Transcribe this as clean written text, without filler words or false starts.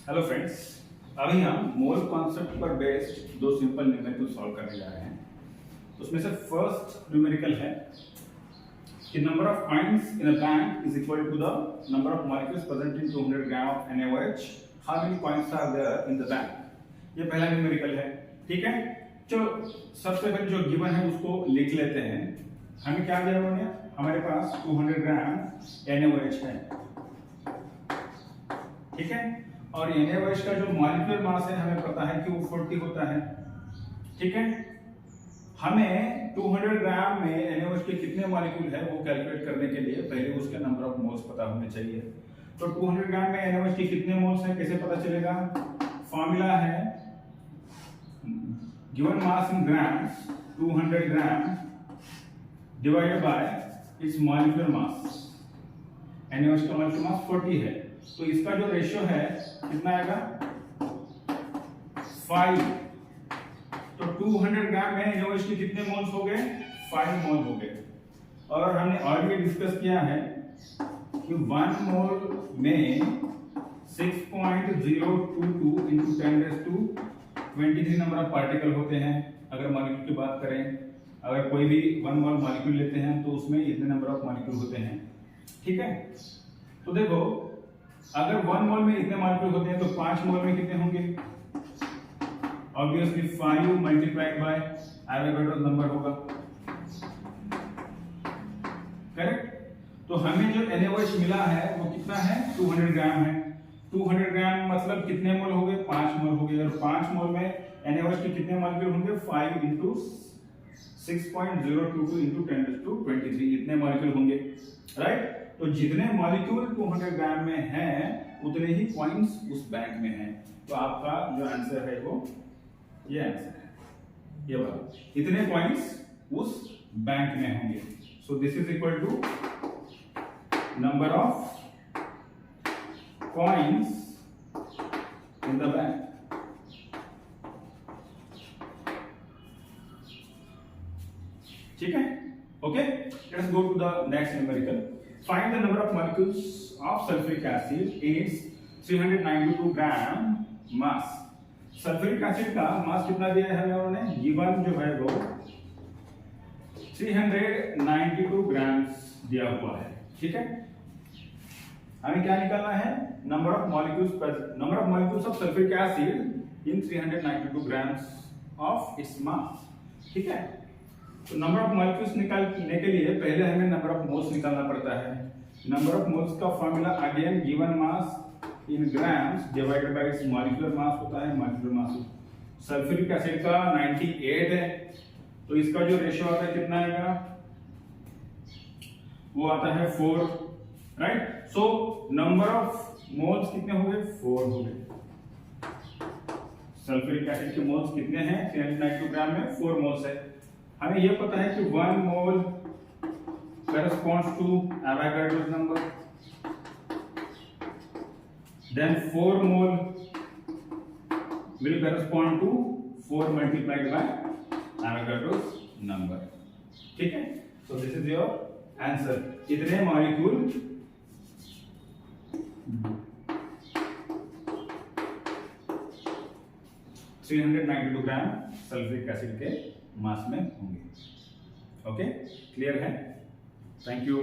Hello friends, अभी हम mole concept पर बेस्ड दो सिंपल न्यूमेरिकल सॉल्व करने जा रहे हैं। उसमें से फर्स्ट न्यूमेरिकल है कि number of coins in a bank is equal to the number of molecules present in 200 gram of NaOH। How many coins are there in the bank. ये पहला न्यूमेरिकल है, ठीक है। जो सबसे पहले जो गिवन है उसको लिख लेते हैं। हमें क्या दिया उन्होंने, हमारे पास 200 ग्राम NaOH है, ठीक है। और NaOH का जो मॉलिक्यूलर मास है हमें पता है कि वो 40 होता है, ठीक है। हमें 200 ग्राम में NaOH के कितने मॉलिक्यूल है वो कैलकुलेट करने के लिए पहले उसके नंबर ऑफ मोल्स पता होने चाहिए। तो 200 ग्राम में NaOH के कितने मोल्स हैं कैसे पता चलेगा। फॉर्मूला है given mass in grams 200 gram divided by it's molecular mass. NaOH का मॉलिक्यूलर मास 40 है, तो इसका जो रेशियो है कितना आएगा 5। तो 200 ग्राम में NaOH के कितने मोल्स हो गए, 5 मोल हो गए। और हमने ऑलरेडी डिस्कस किया है कि 1 मोल में 6.022 into 10⁻23 नंबर ऑफ पार्टिकल होते हैं। अगर मॉलिक्यूल की बात करें, अगर कोई भी 1 मोल मॉलिक्यूल लेते हैं तो उसमें इतने नंबर ऑफ मॉलिक्यूल होते हैं, ठीक है। तो देखो, अगर 1 मोल में इतने मॉलिक्यूल होते हैं तो 5 मोल में कितने होंगे, obviously 5 multiplied by Avogadro number होगा, करेक्ट। तो हमें जो NaOH मिला है वो कितना है 200 ग्राम है। 200 ग्राम मतलब कितने मोल हो गए, 5 मोल हो गए। और 5 मोल में NaOH के कितने मॉलिक्यूल होंगे, 5 into 6.022 into 10⁻23 इतने मॉलिक्यूल होंगे, राइट। तो जितने मॉलिक्यूल 200 ग्राम में हैं उतने ही कॉइन्स उस बैंक में हैं। तो आपका जो आंसर है वो ये आंसर है, ये वाला, इतने कॉइन्स उस बैंक में होंगे। So this is equal to number of coins in the bank. ठीक है, okay. Let's go to the next numerical. Find the number of molecules of sulfuric acid is 392 gram mass. Sulphuric acid का मास कितना दिया है हमें उन्होंने, given जो है वो 392 ग्राम्स दिया हुआ है, ठीक है। हमें क्या निकालना है, number of molecules of sulphuric acid in 392 grams of its mass, ठीक है। तो नंबर ऑफ मॉलिक्यूल्स निकालने के लिए पहले हमें नंबर ऑफ मोल्स निकालना पड़ता है। नंबर ऑफ मोल्स का formula again given mass in grams divided by it's molecular mass होता है। मॉलिक्यूलर मास सल्फ्यूरिक एसिड का 98 है, तो इसका जो रेशियो आता है कितना आएगा, वो आता है 4, right. So number of moles कितने हो गए, 4 हो गए। सल्फ्यूरिक एसिड के मोल्स कितने हैं, 392 ग्राम में 4 मोल्स है। हमें यह पता है कि 1 मोल corresponds to Avogadro's number, then 4 mole will correspond to 4 multiplied by Avogadro's number, ठीक है। so this is your answer। इतने मॉलिक्यूल (392 ग्राम सल्फ्यूरिक एसिड के मास में होंगे। ओके, क्लियर है, थैंक यू।